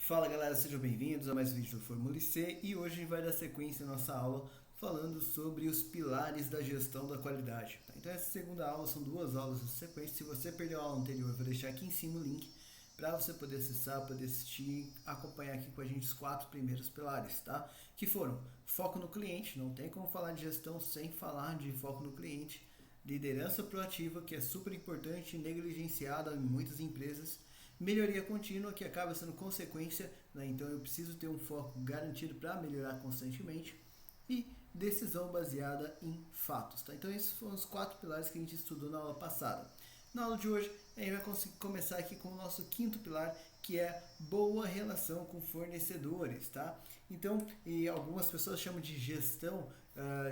Fala galera, sejam bem-vindos a mais um vídeo do Fórmula C e hoje a gente vai dar sequência à nossa aula falando sobre os pilares da gestão da qualidade. Tá? Então essa segunda aula são duas aulas em sequência. Se você perdeu a aula anterior, eu vou deixar aqui em cima o link para você poder acessar, poder assistir, acompanhar aqui com a gente os 4 primeiros pilares, tá? Que foram foco no cliente, não tem como falar de gestão sem falar de foco no cliente, liderança proativa, que é super importante e negligenciada em muitas empresas, melhoria contínua, que acaba sendo consequência, né? Então eu preciso ter um foco garantido para melhorar constantemente, e decisão baseada em fatos. Tá? Então esses foram os 4 pilares que a gente estudou na aula passada. Na aula de hoje a gente vai começar aqui com o nosso quinto pilar, que é boa relação com fornecedores. Tá? Então, e algumas pessoas chamam de gestão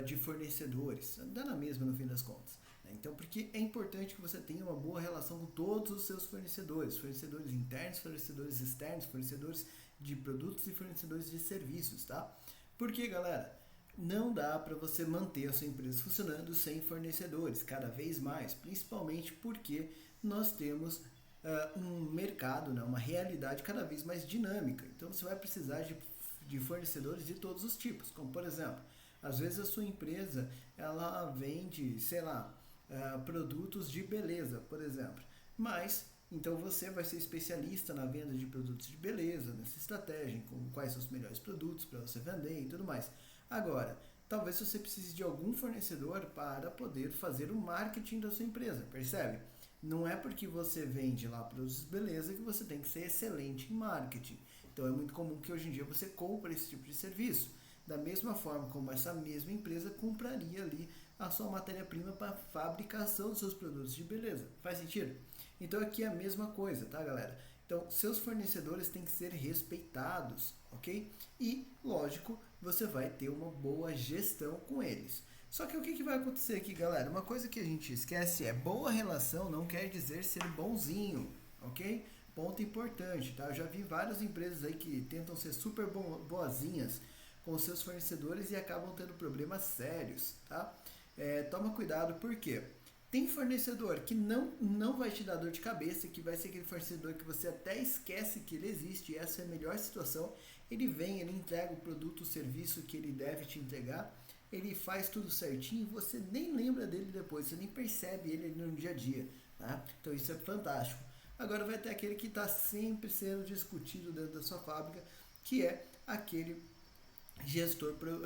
de fornecedores, dá na mesma no fim das contas. Então, porque é importante que você tenha uma boa relação com todos os seus fornecedores, fornecedores internos, fornecedores externos, fornecedores de produtos e fornecedores de serviços, tá? Porque, galera, não dá para você manter a sua empresa funcionando sem fornecedores, cada vez mais, principalmente porque nós temos um mercado, né, uma realidade cada vez mais dinâmica. Então, você vai precisar de fornecedores de todos os tipos, como, por exemplo, às vezes a sua empresa ela vende, sei lá, produtos de beleza, por exemplo. Mas, então você vai ser especialista na venda de produtos de beleza, nessa estratégia, com quais são os melhores produtos para você vender e tudo mais. Agora, talvez você precise de algum fornecedor para poder fazer o marketing da sua empresa, percebe? Não é porque você vende lá produtos de beleza que você tem que ser excelente em marketing. Então é muito comum que hoje em dia você compre esse tipo de serviço. Da mesma forma como essa mesma empresa compraria ali a sua matéria-prima para a fabricação dos seus produtos de beleza. Faz sentido? Então aqui é a mesma coisa, tá, galera? Então, seus fornecedores têm que ser respeitados, ok? E, lógico, você vai ter uma boa gestão com eles. Só que o que vai acontecer aqui, galera? Uma coisa que a gente esquece é boa relação não quer dizer ser bonzinho, ok? Ponto importante, tá? Eu já vi várias empresas aí que tentam ser super boazinhas com seus fornecedores e acabam tendo problemas sérios, tá? Toma cuidado, porque tem fornecedor que não vai te dar dor de cabeça, que vai ser aquele fornecedor que você até esquece que ele existe, e essa é a melhor situação. Ele vem, ele entrega o produto, o serviço que ele deve te entregar, ele faz tudo certinho, você nem lembra dele depois, você nem percebe ele no dia a dia, tá? Então isso é fantástico. Agora vai ter aquele que está sempre sendo discutido dentro da sua fábrica, que é aquele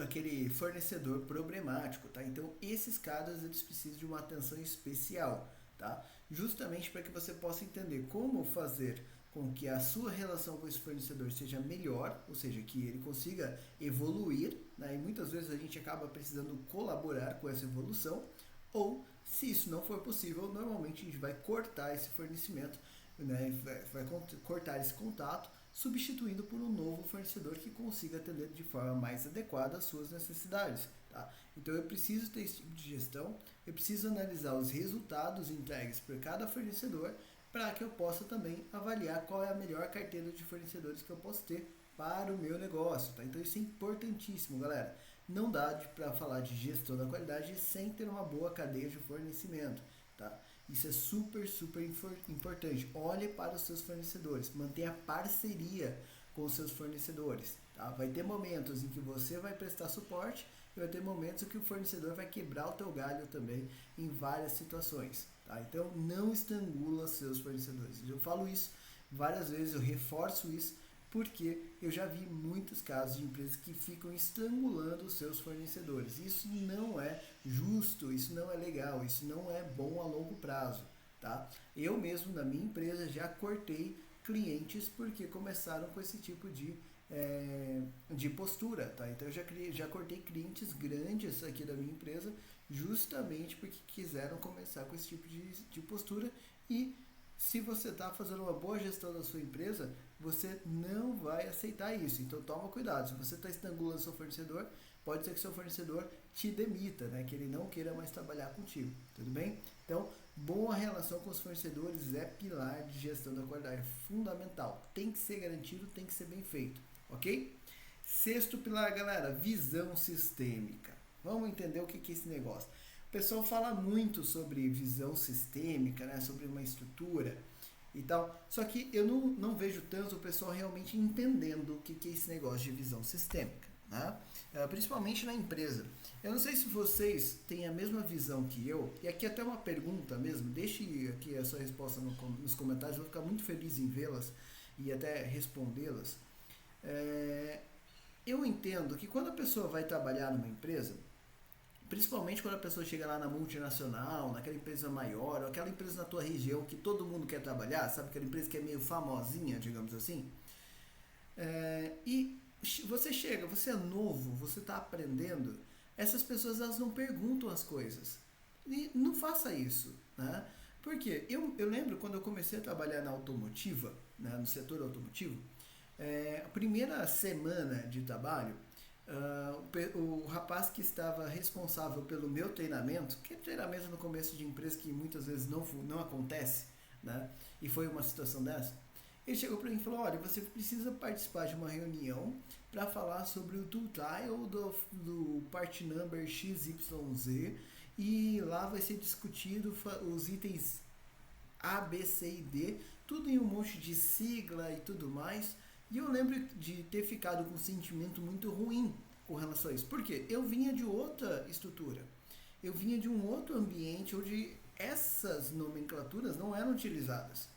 aquele fornecedor problemático, tá? Então esses caras eles precisam de uma atenção especial, tá? Justamente para que você possa entender como fazer com que a sua relação com esse fornecedor seja melhor, ou seja, que ele consiga evoluir, né? E muitas vezes a gente acaba precisando colaborar com essa evolução, ou se isso não for possível, normalmente a gente vai cortar esse fornecimento, né? Vai cortar esse contato, substituindo por um novo fornecedor que consiga atender de forma mais adequada às suas necessidades. Tá? Então eu preciso ter esse tipo de gestão, eu preciso analisar os resultados entregues por cada fornecedor para que eu possa também avaliar qual é a melhor carteira de fornecedores que eu posso ter para o meu negócio. Tá? Então isso é importantíssimo, galera. Não dá para falar de gestão da qualidade sem ter uma boa cadeia de fornecimento. Tá? Isso é super, super importante. Olhe para os seus fornecedores, mantenha parceria com os seus fornecedores. Tá? Vai ter momentos em que você vai prestar suporte e vai ter momentos em que o fornecedor vai quebrar o teu galho também em várias situações. Tá? Então não estrangula seus fornecedores. Eu falo isso várias vezes, eu reforço isso, porque eu já vi muitos casos de empresas que ficam estrangulando os seus fornecedores. Isso não é justo, isso não é legal, isso não é bom a longo prazo, tá? Eu mesmo na minha empresa já cortei clientes porque começaram com esse tipo de postura, tá? Então eu já cortei clientes grandes aqui da minha empresa justamente porque quiseram começar com esse tipo de postura. E se você está fazendo uma boa gestão da sua empresa, você não vai aceitar isso. Então toma cuidado. Se você está estrangulando seu fornecedor, pode ser que seu fornecedor te demita, né? Que ele não queira mais trabalhar contigo. Tudo bem? Então, boa relação com os fornecedores é pilar de gestão da qualidade, é fundamental. Tem que ser garantido, tem que ser bem feito, ok? Sexto pilar, galera, visão sistêmica. Vamos entender o que é esse negócio. O pessoal fala muito sobre visão sistêmica, né, sobre uma estrutura, e tal. Só que eu não vejo tanto o pessoal realmente entendendo o que é esse negócio de visão sistêmica, né? Principalmente na empresa. Eu não sei se vocês têm a mesma visão que eu, e aqui até uma pergunta mesmo, deixe aqui a sua resposta nos comentários, eu vou ficar muito feliz em vê-las e até respondê-las. Eu entendo que quando a pessoa vai trabalhar numa empresa, principalmente quando a pessoa chega lá na multinacional, naquela empresa maior, ou aquela empresa na tua região que todo mundo quer trabalhar, sabe? Aquela empresa que é meio famosinha, digamos assim. E você chega, você é novo, você está aprendendo, essas pessoas elas não perguntam as coisas. E não faça isso, né? Porque eu lembro quando eu comecei a trabalhar na automotiva, né, no setor automotivo, a primeira semana de trabalho, o rapaz que estava responsável pelo meu treinamento, que é treinamento no começo de empresa que muitas vezes não acontece, né? E foi uma situação dessa. Ele chegou para mim e falou: olha, você precisa participar de uma reunião para falar sobre o tool trial do part number XYZ, e lá vai ser discutido os itens A, B, C e D, tudo em um monte de sigla e tudo mais. E eu lembro de ter ficado com um sentimento muito ruim com relação a isso. Por quê? Eu vinha de outra estrutura. Eu vinha de um outro ambiente onde essas nomenclaturas não eram utilizadas.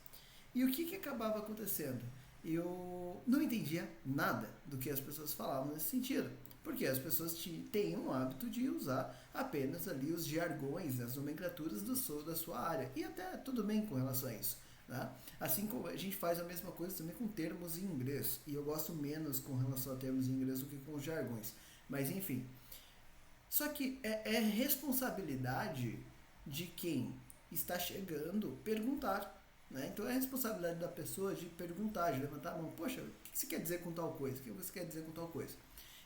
E o que acabava acontecendo? Eu não entendia nada do que as pessoas falavam nesse sentido. Porque as pessoas têm o hábito de usar apenas ali os jargões, as nomenclaturas da sua área. E até tudo bem com relação a isso. Né? Assim como a gente faz a mesma coisa também com termos em inglês. E eu gosto menos com relação a termos em inglês do que com os jargões. Mas enfim. Só que é responsabilidade de quem está chegando perguntar. Né? Então é a responsabilidade da pessoa de perguntar, de levantar a mão. Poxa, o que você quer dizer com tal coisa? O que você quer dizer com tal coisa?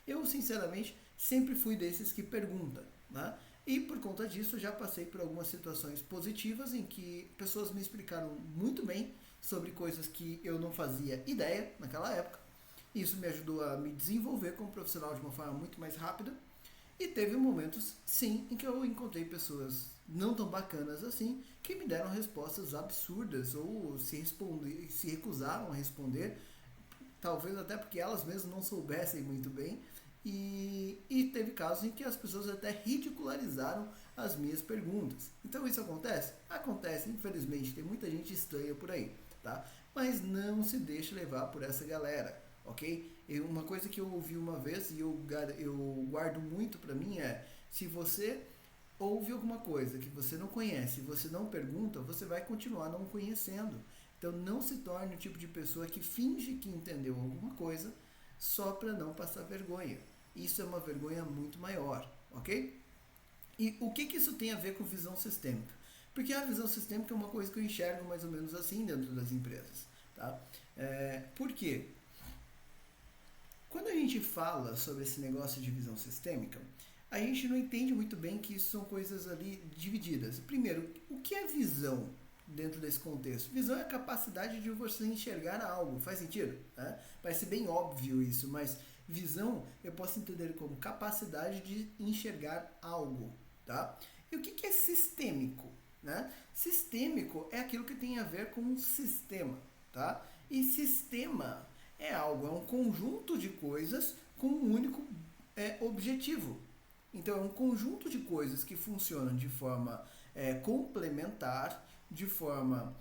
Eu, sinceramente, sempre fui desses que perguntam. Né? E por conta disso, já passei por algumas situações positivas em que pessoas me explicaram muito bem sobre coisas que eu não fazia ideia naquela época. Isso me ajudou a me desenvolver como profissional de uma forma muito mais rápida. E teve momentos, sim, em que eu encontrei pessoas não tão bacanas assim, que me deram respostas absurdas ou se recusaram a responder, talvez até porque elas mesmas não soubessem muito bem. E teve casos em que as pessoas até ridicularizaram as minhas perguntas. Então isso acontece? Acontece, infelizmente, tem muita gente estranha por aí, tá? Mas não se deixe levar por essa galera, ok? Uma coisa que eu ouvi uma vez e eu guardo muito pra mim é: se você ouve alguma coisa que você não conhece e você não pergunta, você vai continuar não conhecendo. Então não se torne o tipo de pessoa que finge que entendeu alguma coisa só para não passar vergonha. Isso é uma vergonha muito maior, ok? E o que isso tem a ver com visão sistêmica? Porque a visão sistêmica é uma coisa que eu enxergo mais ou menos assim dentro das empresas, tá? Por quê? Quando a gente fala sobre esse negócio de visão sistêmica, a gente não entende muito bem que isso são coisas ali divididas. Primeiro, o que é visão dentro desse contexto? Visão é a capacidade de você enxergar algo. Faz sentido? Né? Parece bem óbvio isso, mas visão eu posso entender como capacidade de enxergar algo. Tá? E o que é sistêmico? Né? Sistêmico é aquilo que tem a ver com um sistema. Tá? E sistema é algo, é um conjunto de coisas com um único objetivo. Então é um conjunto de coisas que funcionam de forma complementar, de forma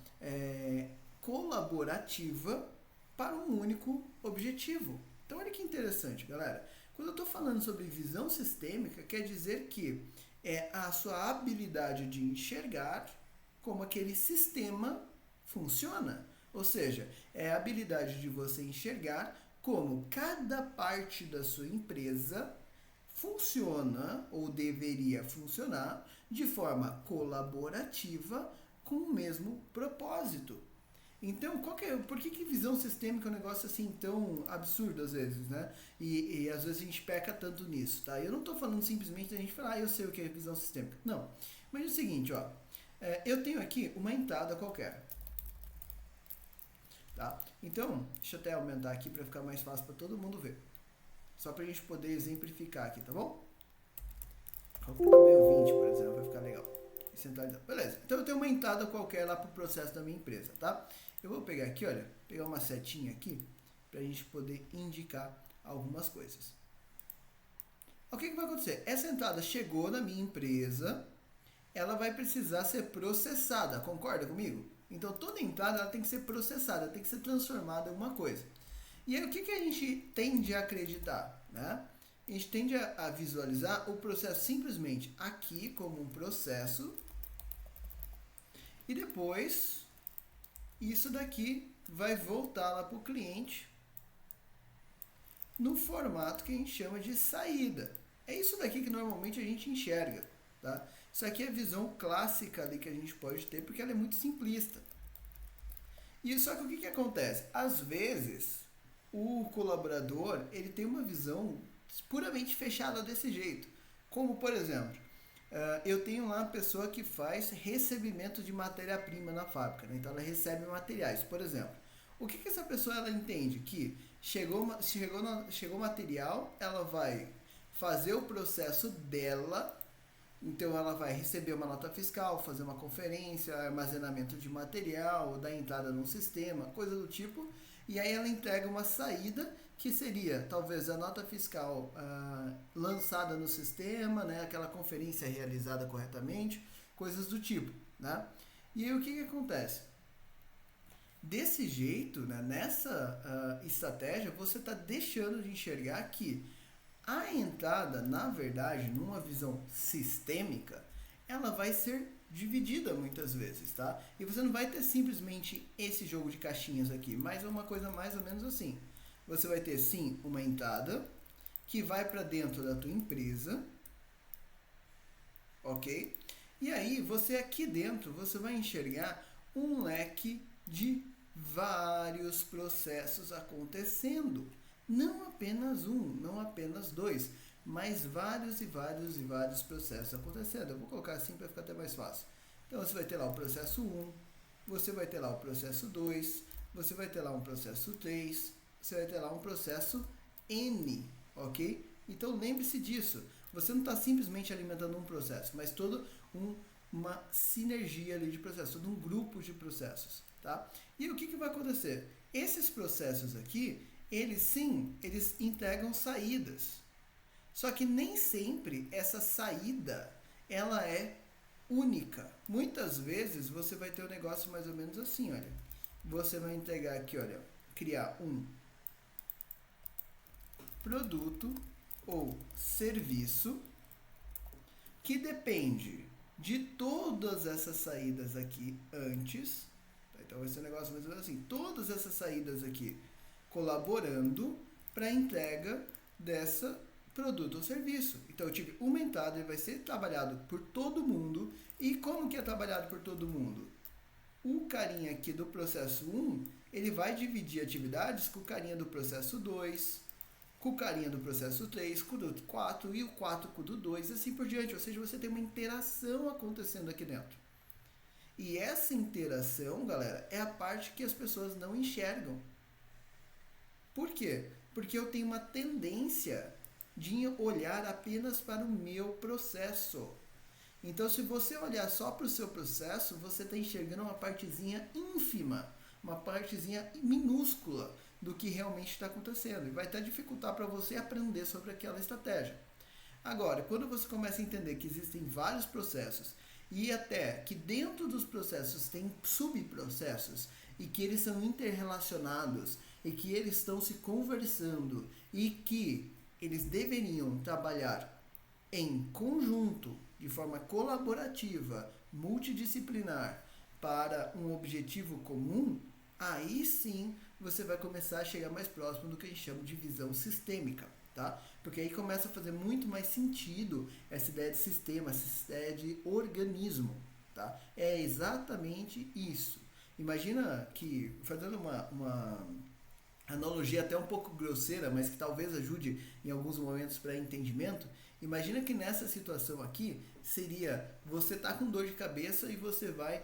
colaborativa para um único objetivo. Então olha que interessante, galera. Quando eu estou falando sobre visão sistêmica, quer dizer que é a sua habilidade de enxergar como aquele sistema funciona. Ou seja, é a habilidade de você enxergar como cada parte da sua empresa funciona ou deveria funcionar de forma colaborativa com o mesmo propósito. Então, por que visão sistêmica é um negócio assim tão absurdo às vezes, né? E às vezes a gente peca tanto nisso, tá? Eu não estou falando simplesmente da gente falar, eu sei o que é visão sistêmica. Não. Mas é o seguinte, ó. Eu tenho aqui uma entrada qualquer. Tá? Então, deixa eu até aumentar aqui para ficar mais fácil para todo mundo ver. Só para a gente poder exemplificar aqui, tá bom? Vou botar meio 20, por exemplo, vai ficar legal. Beleza. Então eu tenho uma entrada qualquer lá para o processo da minha empresa, tá? Eu vou pegar aqui, olha, pegar uma setinha aqui para a gente poder indicar algumas coisas. O que vai acontecer? Essa entrada chegou na minha empresa, ela vai precisar ser processada, concorda comigo? Então toda entrada ela tem que ser processada, tem que ser transformada em uma coisa. E aí o que a gente tende a acreditar, né? A gente tende a visualizar o processo simplesmente aqui como um processo e depois isso daqui vai voltar lá para o cliente no formato que a gente chama de saída. É isso daqui que normalmente a gente enxerga, tá? Isso aqui é a visão clássica ali que a gente pode ter porque ela é muito simplista. E só que o que acontece? Às vezes o colaborador ele tem uma visão puramente fechada desse jeito. Como, por exemplo, eu tenho lá uma pessoa que faz recebimento de matéria-prima na fábrica, né? Então ela recebe materiais, por exemplo. O que essa pessoa ela entende? Que chegou material, ela vai fazer o processo dela, então ela vai receber uma nota fiscal, fazer uma conferência, armazenamento de material, dar entrada num sistema, coisa do tipo, e aí ela entrega uma saída que seria talvez a nota fiscal lançada no sistema, né, aquela conferência realizada corretamente, coisas do tipo, né? E aí o que acontece? Desse jeito, né, nessa estratégia, você está deixando de enxergar que a entrada, na verdade, numa visão sistêmica, ela vai ser dividida muitas vezes, tá? E você não vai ter simplesmente esse jogo de caixinhas aqui, mas é uma coisa mais ou menos assim. Você vai ter sim uma entrada que vai para dentro da tua empresa, ok? E aí você aqui dentro você vai enxergar um leque de vários processos acontecendo, não apenas um, não apenas dois, mas vários e vários e vários processos acontecendo. Eu vou colocar assim para ficar até mais fácil. Então você vai ter lá o processo 1, você vai ter lá o processo 2, você vai ter lá um processo 3, você vai ter lá um processo N, ok? Então lembre-se disso. Você não está simplesmente alimentando um processo, mas toda uma sinergia ali de processos, todo um grupo de processos, tá? E o que vai acontecer? Esses processos aqui, eles entregam saídas. Só que nem sempre essa saída ela é única. Muitas vezes você vai ter um negócio mais ou menos assim, olha. Você vai entregar aqui, olha, criar um produto ou serviço que depende de todas essas saídas aqui antes. Então vai ser um negócio mais ou menos assim, todas essas saídas aqui colaborando para a entrega dessa produto ou serviço. Então eu tive uma entrada e vai ser trabalhado por todo mundo. E como que é trabalhado por todo mundo? O carinha aqui do processo 1, ele vai dividir atividades com o carinha do processo 2, com o carinha do processo 3, com o do 4 e o 4 com o do 2, e assim por diante. Ou seja, você tem uma interação acontecendo aqui dentro. E essa interação, galera, é a parte que as pessoas não enxergam. Por quê? Porque eu tenho uma tendência de olhar apenas para o meu processo. Então, se você olhar só para o seu processo, você está enxergando uma partezinha ínfima, uma partezinha minúscula do que realmente está acontecendo. E vai até dificultar para você aprender sobre aquela estratégia. Agora, quando você começa a entender que existem vários processos e até que dentro dos processos tem subprocessos e que eles são interrelacionados e que eles estão se conversando e que eles deveriam trabalhar em conjunto, de forma colaborativa, multidisciplinar, para um objetivo comum, aí sim você vai começar a chegar mais próximo do que a gente chama de visão sistêmica, tá? Porque aí começa a fazer muito mais sentido essa ideia de sistema, essa ideia de organismo, tá? É exatamente isso. Imagina que, fazendo uma analogia até um pouco grosseira, mas que talvez ajude em alguns momentos para entendimento. Imagina que nessa situação aqui seria você tá com dor de cabeça e você vai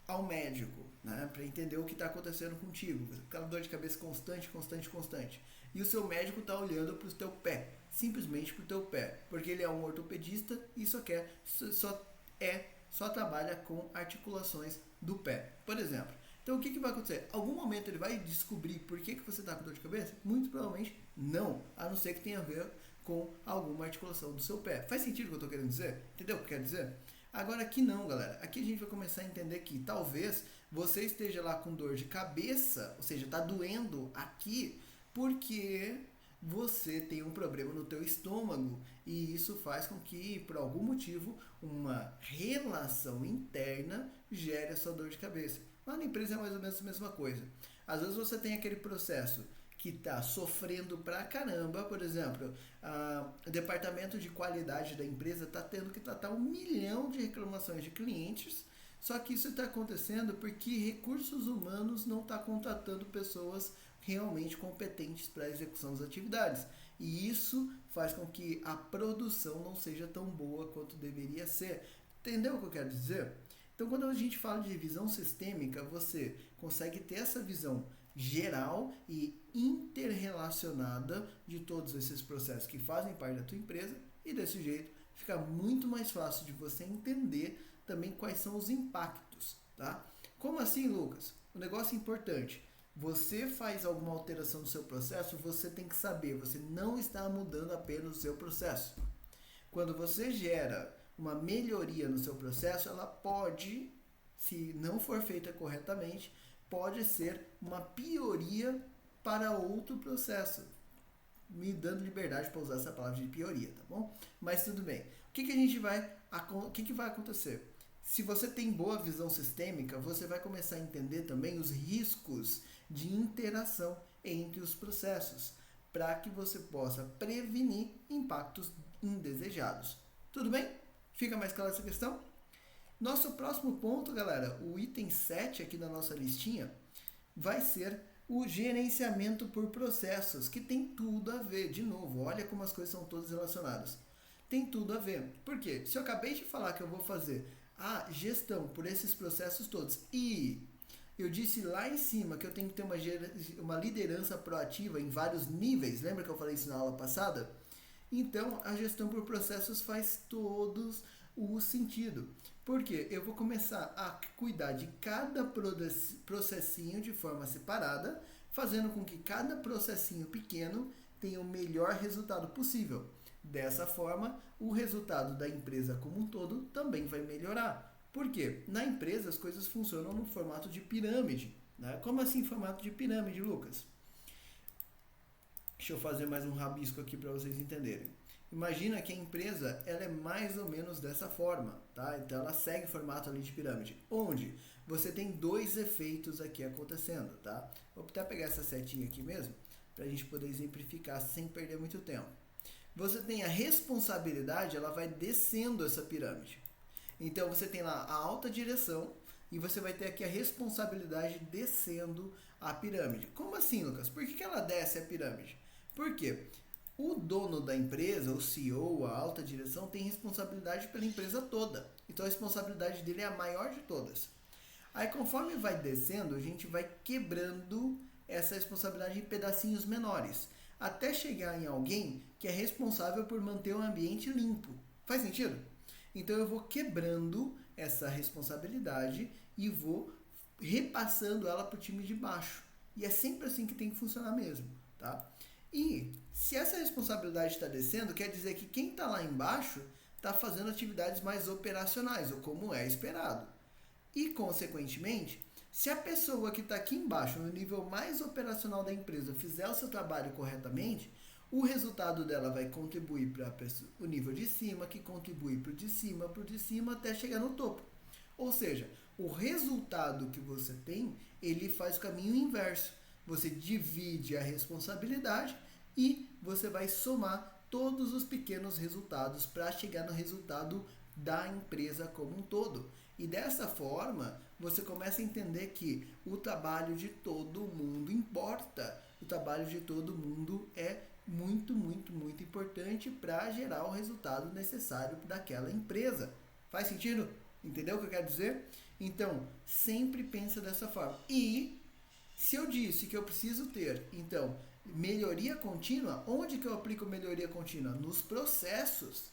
ao médico, né, para entender o que está acontecendo contigo. Aquela dor de cabeça constante, constante, constante. E o seu médico está olhando para o teu pé, simplesmente para o teu pé, porque ele é um ortopedista e só trabalha com articulações do pé. Por exemplo, Então o que vai acontecer? Algum momento ele vai descobrir por que você está com dor de cabeça? Muito provavelmente não, a não ser que tenha a ver com alguma articulação do seu pé. Faz sentido o que eu estou querendo dizer? Entendeu o que eu quero dizer? Agora aqui não, galera. Aqui a gente vai começar a entender que talvez você esteja lá com dor de cabeça, ou seja, está doendo aqui porque você tem um problema no teu estômago e isso faz com que, por algum motivo, uma relação interna gere a sua dor de cabeça. Lá na empresa é mais ou menos a mesma coisa. Às vezes você tem aquele processo que está sofrendo pra caramba, por exemplo, o departamento de qualidade da empresa está tendo que tratar 1 milhão de reclamações de clientes, só que isso está acontecendo porque recursos humanos não está contratando pessoas realmente competentes para a execução das atividades. E isso faz com que a produção não seja tão boa quanto deveria ser. Entendeu o que eu quero dizer? Então, quando a gente fala de visão sistêmica, você consegue ter essa visão geral e interrelacionada de todos esses processos que fazem parte da tua empresa e desse jeito fica muito mais fácil de você entender também quais são os impactos, tá? Como assim, Lucas? Um negócio importante. Você faz alguma alteração no seu processo, você tem que saber, você não está mudando apenas o seu processo. Quando você gera uma melhoria no seu processo, ela pode, se não for feita corretamente, pode ser uma pioria para outro processo. Me dando liberdade para usar essa palavra de pioria, tá bom? Mas tudo bem. O que vai acontecer? Se você tem boa visão sistêmica, você vai começar a entender também os riscos de interação entre os processos, para que você possa prevenir impactos indesejados. Tudo bem? Fica mais clara essa questão? Nosso próximo ponto, galera, o item 7 aqui da nossa listinha, vai ser o gerenciamento por processos, que tem tudo a ver. De novo, olha como as coisas são todas relacionadas. Tem tudo a ver. Por quê? Se eu acabei de falar que eu vou fazer a gestão por esses processos todos e eu disse lá em cima que eu tenho que ter uma liderança proativa em vários níveis, lembra que eu falei isso na aula passada? Então, a gestão por processos faz todos o sentido. Porque eu vou começar a cuidar de cada processinho de forma separada, fazendo com que cada processinho pequeno tenha o melhor resultado possível. Dessa forma, o resultado da empresa como um todo também vai melhorar. Por quê? Na empresa as coisas funcionam no formato de pirâmide. Né? Como assim formato de pirâmide, Lucas? Deixa eu fazer mais um rabisco aqui para vocês entenderem. Imagina que a empresa ela é mais ou menos dessa forma, tá? Então ela segue o formato ali de pirâmide, onde você tem dois efeitos aqui acontecendo, tá? Vou até pegar essa setinha aqui mesmo, para a gente poder exemplificar sem perder muito tempo. Você tem a responsabilidade, ela vai descendo essa pirâmide. Então você tem lá a alta direção e você vai ter aqui a responsabilidade descendo a pirâmide. Como assim, Lucas? Por que ela desce a pirâmide? Por quê? O dono da empresa, o CEO, a alta direção, tem responsabilidade pela empresa toda. Então a responsabilidade dele é a maior de todas. Aí conforme vai descendo, a gente vai quebrando essa responsabilidade em pedacinhos menores, até chegar em alguém que é responsável por manter o ambiente limpo. Faz sentido? Então eu vou quebrando essa responsabilidade e vou repassando ela para o time de baixo. E é sempre assim que tem que funcionar mesmo, tá? E se essa responsabilidade está descendo, quer dizer que quem está lá embaixo está fazendo atividades mais operacionais, ou como é esperado. E, consequentemente, se a pessoa que está aqui embaixo, no nível mais operacional da empresa, fizer o seu trabalho corretamente, o resultado dela vai contribuir para o nível de cima, que contribui para o de cima, até chegar no topo. Ou seja, o resultado que você tem, ele faz o caminho inverso. Você divide a responsabilidade e você vai somar todos os pequenos resultados para chegar no resultado da empresa como um todo. E dessa forma, você começa a entender que o trabalho de todo mundo importa. O trabalho de todo mundo é muito, muito, muito importante para gerar o resultado necessário daquela empresa. Faz sentido? Entendeu o que eu quero dizer? Então, sempre pensa dessa forma. E se eu disse que eu preciso ter, então, melhoria contínua, onde que eu aplico melhoria contínua? Nos processos.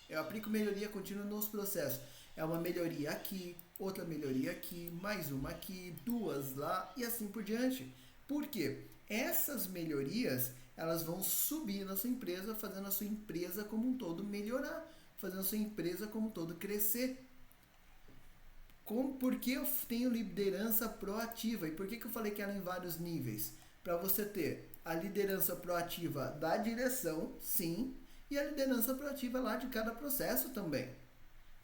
Eu aplico melhoria contínua nos processos. É uma melhoria aqui, outra melhoria aqui, mais uma aqui, duas lá e assim por diante. Por quê? Essas melhorias, elas vão subir na sua empresa, fazendo a sua empresa como um todo melhorar, fazendo a sua empresa como um todo crescer. Porque eu tenho liderança proativa? E por que eu falei que ela é em vários níveis? Para você ter a liderança proativa da direção, sim, e a liderança proativa lá de cada processo também.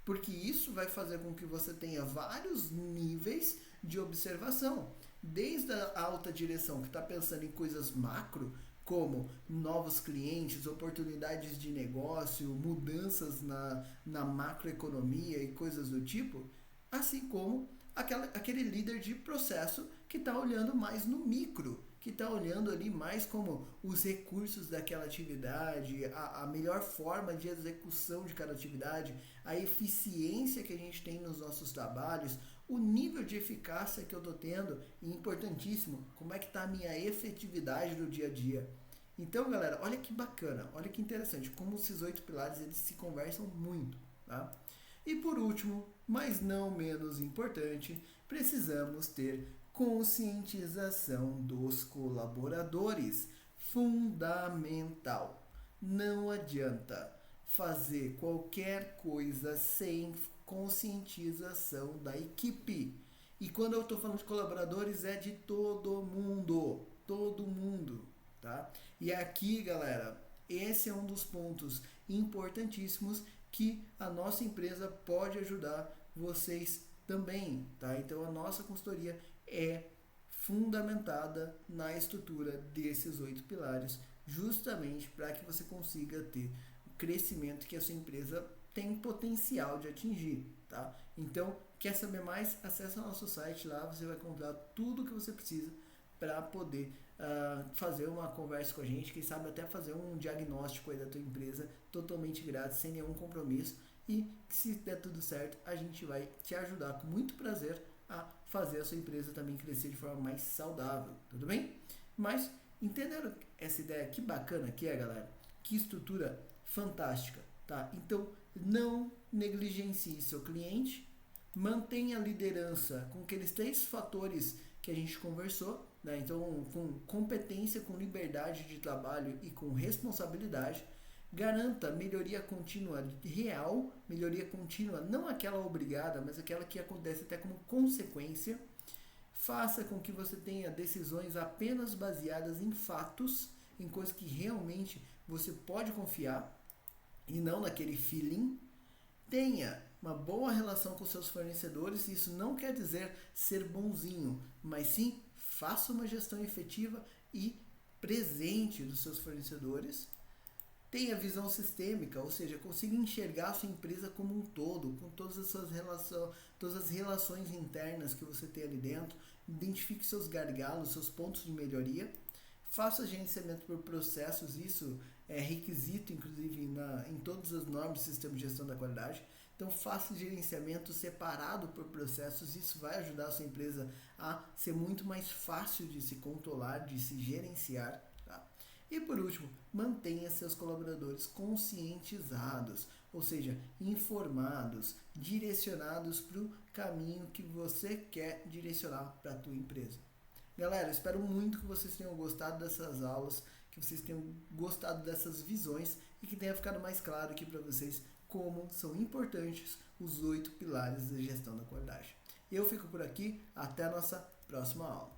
Porque isso vai fazer com que você tenha vários níveis de observação. Desde a alta direção, que está pensando em coisas macro, como novos clientes, oportunidades de negócio, mudanças na macroeconomia e coisas do tipo, assim como aquele líder de processo que está olhando mais no micro, que está olhando ali mais como os recursos daquela atividade, a melhor forma de execução de cada atividade, a eficiência que a gente tem nos nossos trabalhos, o nível de eficácia que eu estou tendo, e importantíssimo, como é que está a minha efetividade do dia a dia. Então, galera, olha que bacana, olha que interessante, como esses 8 pilares eles se conversam muito, tá? E por último, mas não menos importante, precisamos ter conscientização dos colaboradores. Fundamental. Não adianta fazer qualquer coisa sem conscientização da equipe. E quando eu estou falando de colaboradores, é de todo mundo, tá? E aqui, galera, esse é um dos pontos importantíssimos que a nossa empresa pode ajudar vocês também, tá? Então a nossa consultoria é fundamentada na estrutura desses 8 pilares, justamente para que você consiga ter o crescimento que a sua empresa tem potencial de atingir, tá? Então, quer saber mais? Acesse o nosso site lá, você vai encontrar tudo o que você precisa para poder fazer uma conversa com a gente, quem sabe até fazer um diagnóstico aí da tua empresa totalmente grátis, sem nenhum compromisso, e se der tudo certo, a gente vai te ajudar com muito prazer a fazer a sua empresa também crescer de forma mais saudável, tudo bem? Mas entenderam essa ideia? Que bacana que é, galera? Que estrutura fantástica, tá? Então não negligencie seu cliente, mantenha a liderança com aqueles 3 fatores que a gente conversou, né? Então, com competência, com liberdade de trabalho e com responsabilidade. Garanta melhoria contínua real, melhoria contínua, não aquela obrigada, mas aquela que acontece até como consequência. Faça com que você tenha decisões apenas baseadas em fatos, em coisas que realmente você pode confiar e não naquele feeling. Tenha uma boa relação com seus fornecedores, isso não quer dizer ser bonzinho, mas sim faça uma gestão efetiva e presente dos seus fornecedores. Tenha visão sistêmica, ou seja, consiga enxergar a sua empresa como um todo, com todas as suas todas as relações internas que você tem ali dentro. Identifique seus gargalos, seus pontos de melhoria. Faça gerenciamento por processos, isso é requisito, inclusive, em todas as normas do sistema de gestão da qualidade. Então, faça gerenciamento separado por processos, isso vai ajudar a sua empresa a ser muito mais fácil de se controlar, de se gerenciar. Tá? E por último, mantenha seus colaboradores conscientizados, ou seja, informados, direcionados para o caminho que você quer direcionar para a tua empresa. Galera, espero muito que vocês tenham gostado dessas aulas, que vocês tenham gostado dessas visões e que tenha ficado mais claro aqui para vocês como são importantes os 8 pilares da gestão da qualidade. Eu fico por aqui, até a nossa próxima aula.